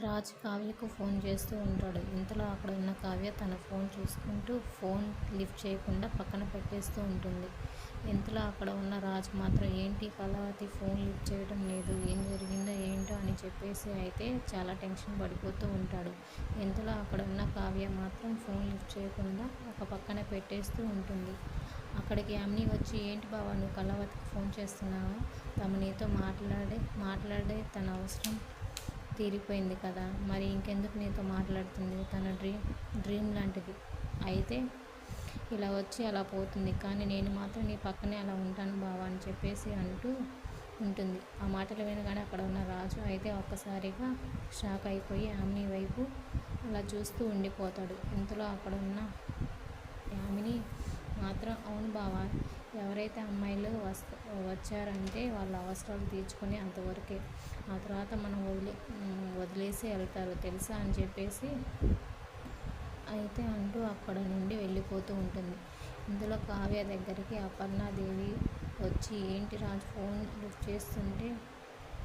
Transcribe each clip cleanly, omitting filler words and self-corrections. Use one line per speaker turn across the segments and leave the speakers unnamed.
Raj కావ్యకు phone చేస్తూ ఉంటాడు. ఇంతలో అక్కడ ఉన్న కావ్య తన ఫోన్ చూసుకుంటూ ఫోన్ లిఫ్ట్ చేయకుండా పక్కన పెట్టేస్తూ ఉంటుంది. ఇంతలో అక్కడ ఉన్న రాజ్ మాత్రం ఏంటి కళావతి ఫోన్ లిఫ్ట్ చేయడం లేదు, ఏం జరిగిందో ఏంటో అని చెప్పేసి అయితే చాలా టెన్షన్ పడిపోతూ ఉంటాడు. ఇంతలో అక్కడ ఉన్న కావ్య మాత్రం ఫోన్ లిఫ్ట్ చేయకుండా ఒక పక్కన పెట్టేస్తూ ఉంటుంది. అక్కడికి యామిని వచ్చి ఏంటి బావా నువ్వు కళావతికి ఫోన్ చేస్తున్నావా, తమ నీతో మాట్లాడే తన అవసరం తీరిపోయింది కదా, మరి ఇంకెందుకు నీతో మాట్లాడుతుంది, తన డ్రీమ్ లాంటిది అయితే ఇలా వచ్చి అలా పోతుంది, కానీ నేను మాత్రం నీ పక్కనే అలా ఉంటాను బావా అని చెప్పేసి అంటూ ఉంటుంది. ఆ మాటలు వినగానే అక్కడ ఉన్న రాజు అయితే ఒక్కసారిగా షాక్ అయిపోయి యామిని వైపు అలా చూస్తూ ఉండిపోతాడు. ఇంతలో అక్కడ ఉన్న యామిని మాత్రం అవును బావా, ఎవరైతే అమ్మాయిలు వచ్చారంటే వాళ్ళ అవసరాలు తీర్చుకొని అంతవరకే, ఆ తర్వాత మనం వదిలేసి వెళ్తారు తెలుసా అని చెప్పేసి అయితే అంటూ అక్కడ నుండి వెళ్ళిపోతూ ఉంటుంది. ఇందులో కావ్య దగ్గరికి అపర్ణాదేవి వచ్చి ఏంటి రాజు ఫోన్ లిఫ్ట్ చేస్తుంటే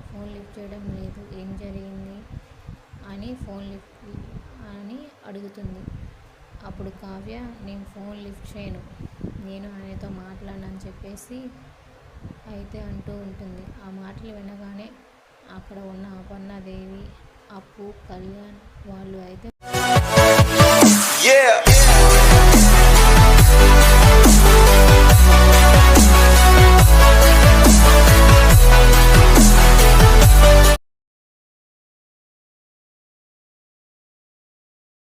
ఫోన్ లిఫ్ట్ చేయడం లేదు, ఏం జరిగింది అని అని అడుగుతుంది. అప్పుడు కావ్య నేను ఫోన్ లిఫ్ట్ చేయను, నేను ఆయనతో మాట్లాడనని చెప్పేసి అయితే అంటూ ఉంటుంది. ఆ మాటలు వినగానే అక్కడ ఉన్న అపర్ణాదేవి, అప్పు, కళ్యాణ్ వాళ్ళు అయితే